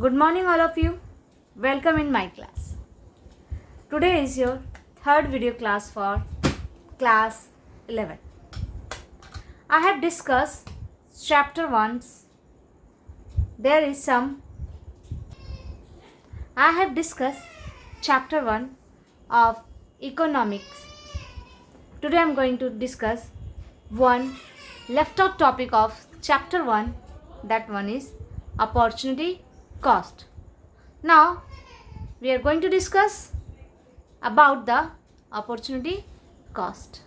Good morning all of you. Welcome in my class. Today is your third video class for class 11. I have discussed chapter 1. I have discussed chapter 1 of economics. Today I am going to discuss one left out topic of chapter 1. That one is opportunity cost. Now we are going to discuss about the opportunity cost.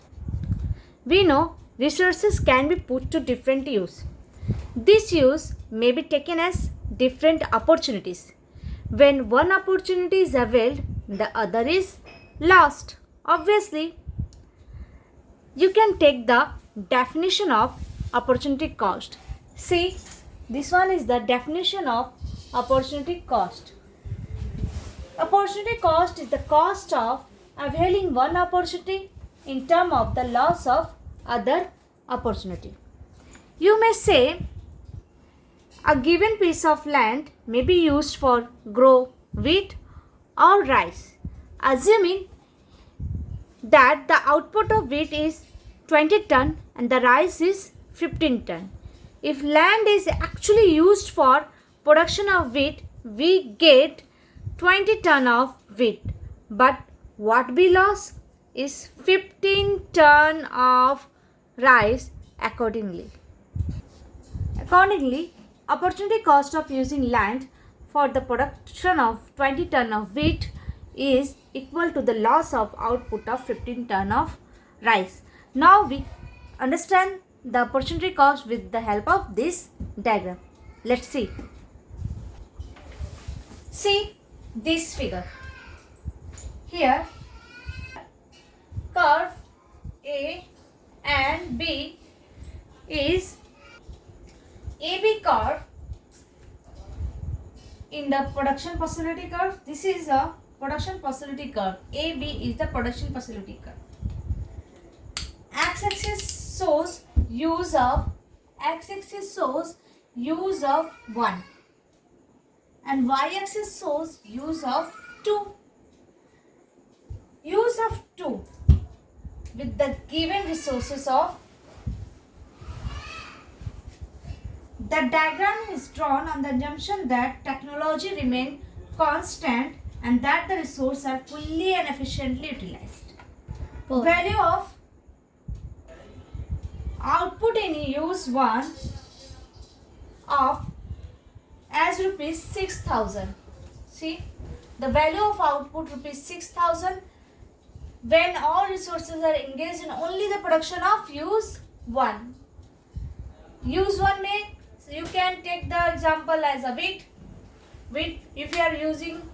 We know resources can be put to different use. This use may be taken as different opportunities. When one opportunity is availed, the other is lost. Obviously, you can take the definition of opportunity cost. See, this one is the definition of opportunity cost. Opportunity cost is the cost of availing one opportunity in terms of the loss of other opportunity. You may say a given piece of land may be used for grow wheat or rice, assuming that the output of wheat is 20 ton and the rice is 15 ton. If land is actually used for production of wheat, we get 20 ton of wheat, but what we lost is 15 ton of rice accordingly. Opportunity cost of using land for the production of 20 ton of wheat is equal to the loss of output of 15 ton of rice. Now we understand the opportunity cost with the help of this diagram. Let's see. See this figure. Here curve A and B is AB curve in the production facility curve. This is a production facility curve. AB is the production facility curve. X-axis shows use of 1 and y-axis shows use of 2. Use of 2 with the given resources of. The diagram is drawn on the assumption that technology remain constant and that the resources are fully and efficiently utilized. Value of output in use 1 of as rupees 6,000. See, the value of output rupees 6,000 when all resources are engaged in only the production of use 1. Use 1 may, so you can take the example as a wheat. If you are using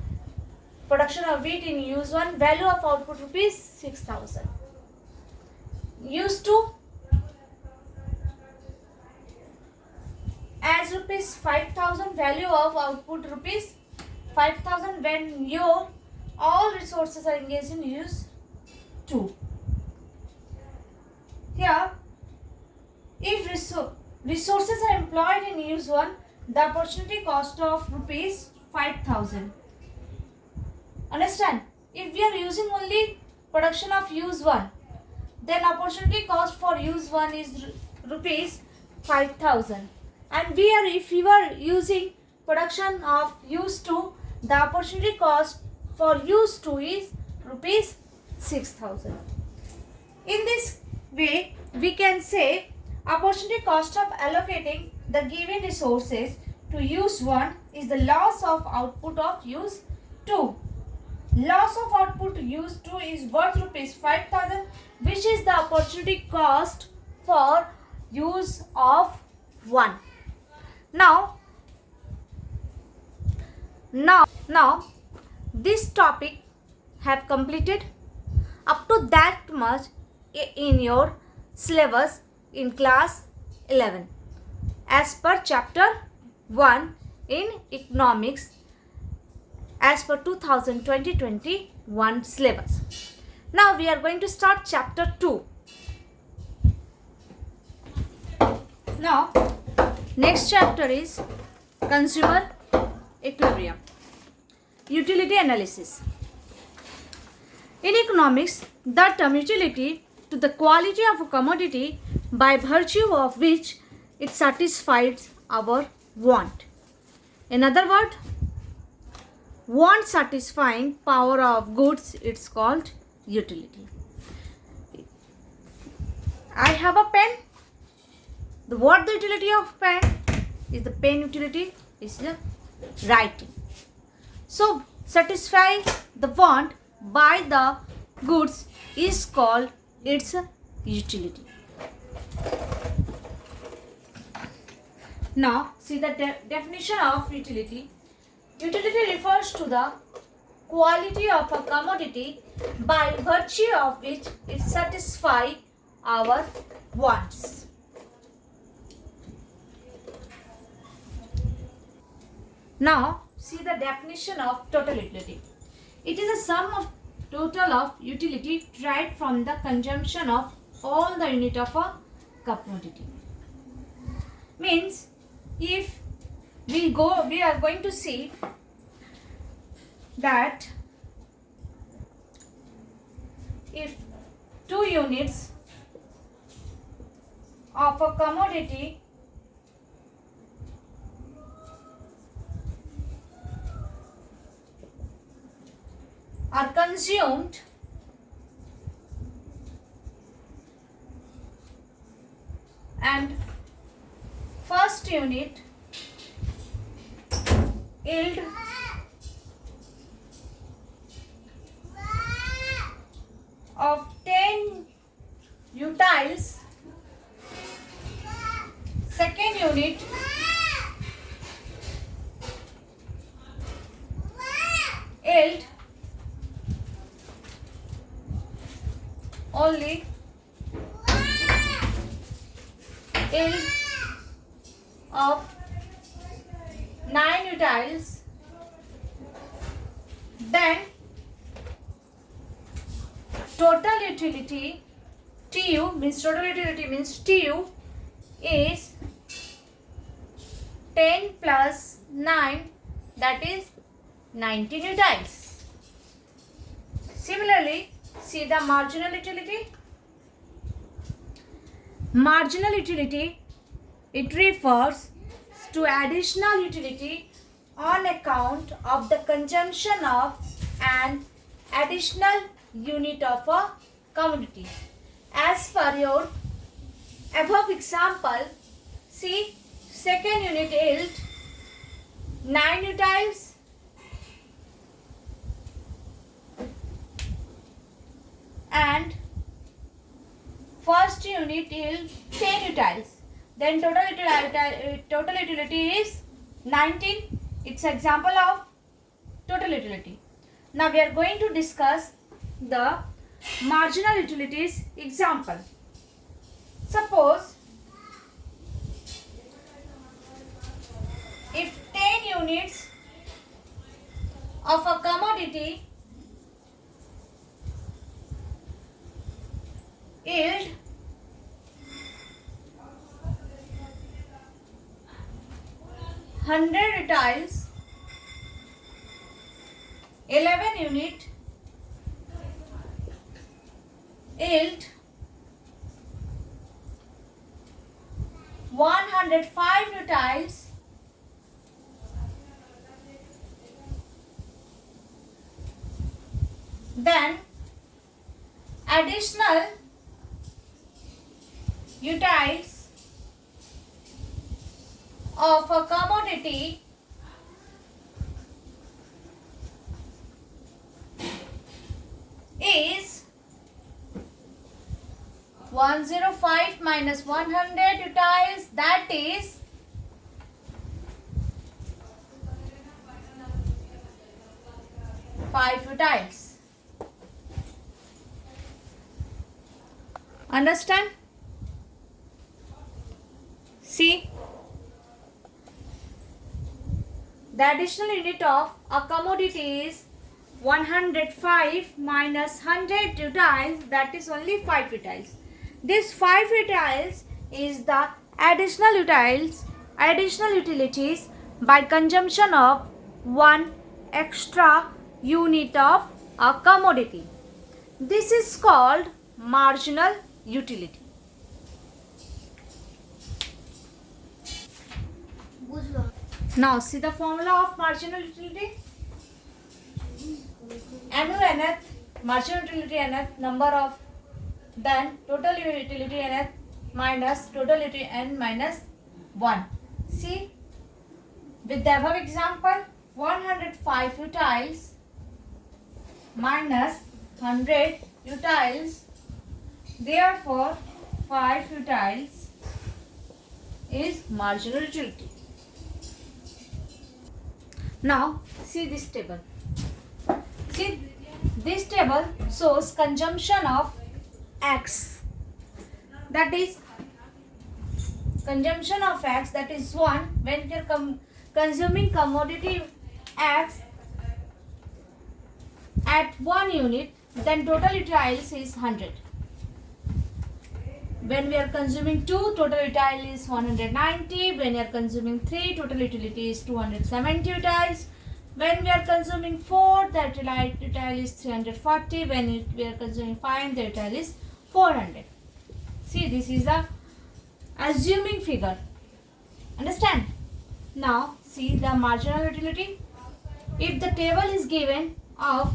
production of wheat in use 1, value of output rupees 6,000. Use 2 as rupees 5,000, value of output rupees 5,000 when your all resources are engaged in use 2. Here, if resources are employed in use 1, the opportunity cost of rupees 5,000. Understand? If we are using only production of use 1, then opportunity cost for use 1 is rupees 5,000. And if you are using production of use 2, the opportunity cost for use 2 is rupees 6,000. In this way, we can say opportunity cost of allocating the given resources to use 1 is the loss of output of use 2. Loss of output to use 2 is worth rupees 5,000, which is the opportunity cost for use of 1. Now this topic have completed up to that much in your syllabus in class 11 as per chapter 1 in economics as per 2020-21 syllabus. Now we are going to start chapter 2. Now next chapter is consumer equilibrium. Utility analysis. In economics, the term utility to the quality of a commodity by virtue of which it satisfies our want. In other words, want satisfying power of goods, it's called utility. I have a pen. What the utility of pen is? The pen utility is the writing. So satisfy the want by the goods is called its utility. Now see the definition of utility. Utility refers to the quality of a commodity by virtue of which it satisfies our wants. Now see the definition of total utility. It is a sum of total of utility derived from the consumption of all the unit of a commodity. Means if we are going to see that if 2 units of a commodity are consumed and first unit yield of 10 utils, second unit yield only yield of 9 utils, then total utility TU means total utility means TU is 10 plus 9, that is 19 utils. Similarly, see the marginal utility. Marginal utility, it refers to additional utility on account of the consumption of an additional unit of a commodity. As per your above example, see second unit yield 9 utils, and first unit yield 10 utils. Then total utility is 19. It's example of total utility. Now we are going to discuss the marginal utilities example. Suppose if 10 units of a commodity yield 100 utils, 11 unit yield 105 utils, then additional utils of a commodity is 105 minus 100 utils, that is 5 utils. Understand? See, the additional unit of a commodity is 105 minus 100 utils, that is only 5 utils. This 5 utils is the additional utilities by consumption of one extra unit of a commodity. This is called marginal utility. Now see the formula of marginal utility. MU nth, marginal utility nth, number of, then total utility nth minus total utility n minus 1. See, with the above example, 105 utiles minus 100 utiles, therefore 5 utiles is marginal utility. Now see this table. See, this table shows consumption of X. That is consumption of X, that is 1 when you are consuming commodity X at 1 unit, then total utiles is 100. When we are consuming 2, total utility is 190. When we are consuming 3, total utility is 270 utiles. When we are consuming 4, the utility is 340. When we are consuming 5, the utility is 400. See, this is the assuming figure. Understand? Now, see the marginal utility. If the table is given of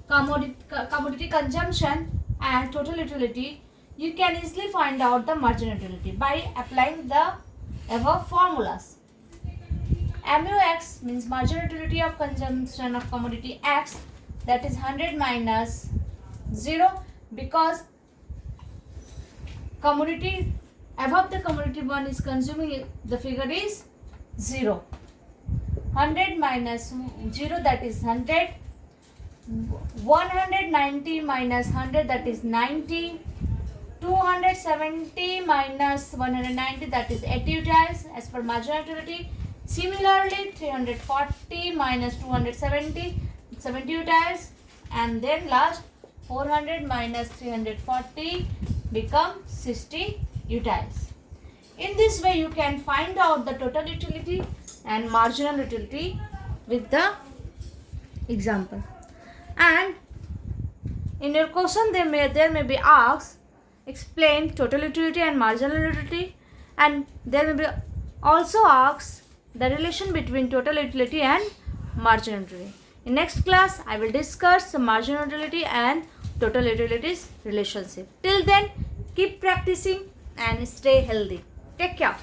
commodity consumption and total utility, you can easily find out the marginal utility by applying the above formulas. MUX means marginal utility of consumption of commodity X, that is 100 minus 0, because commodity above the commodity 1 is consuming, the figure is 0. 100 minus 0, that is 100. 190 minus 100, that is 90. 270 minus 190, that is 80 utiles as per marginal utility. Similarly, 340 minus 270, 70 utiles, and then last 400 minus 340 become 60 utiles. In this way, you can find out the total utility and marginal utility with the example. And in your question, there may be asked, explain total utility and marginal utility, and there may be also asked the relation between total utility and marginal utility. In next class, I will discuss the marginal utility and total utilities relationship. Till then, keep practicing and stay healthy. Take care.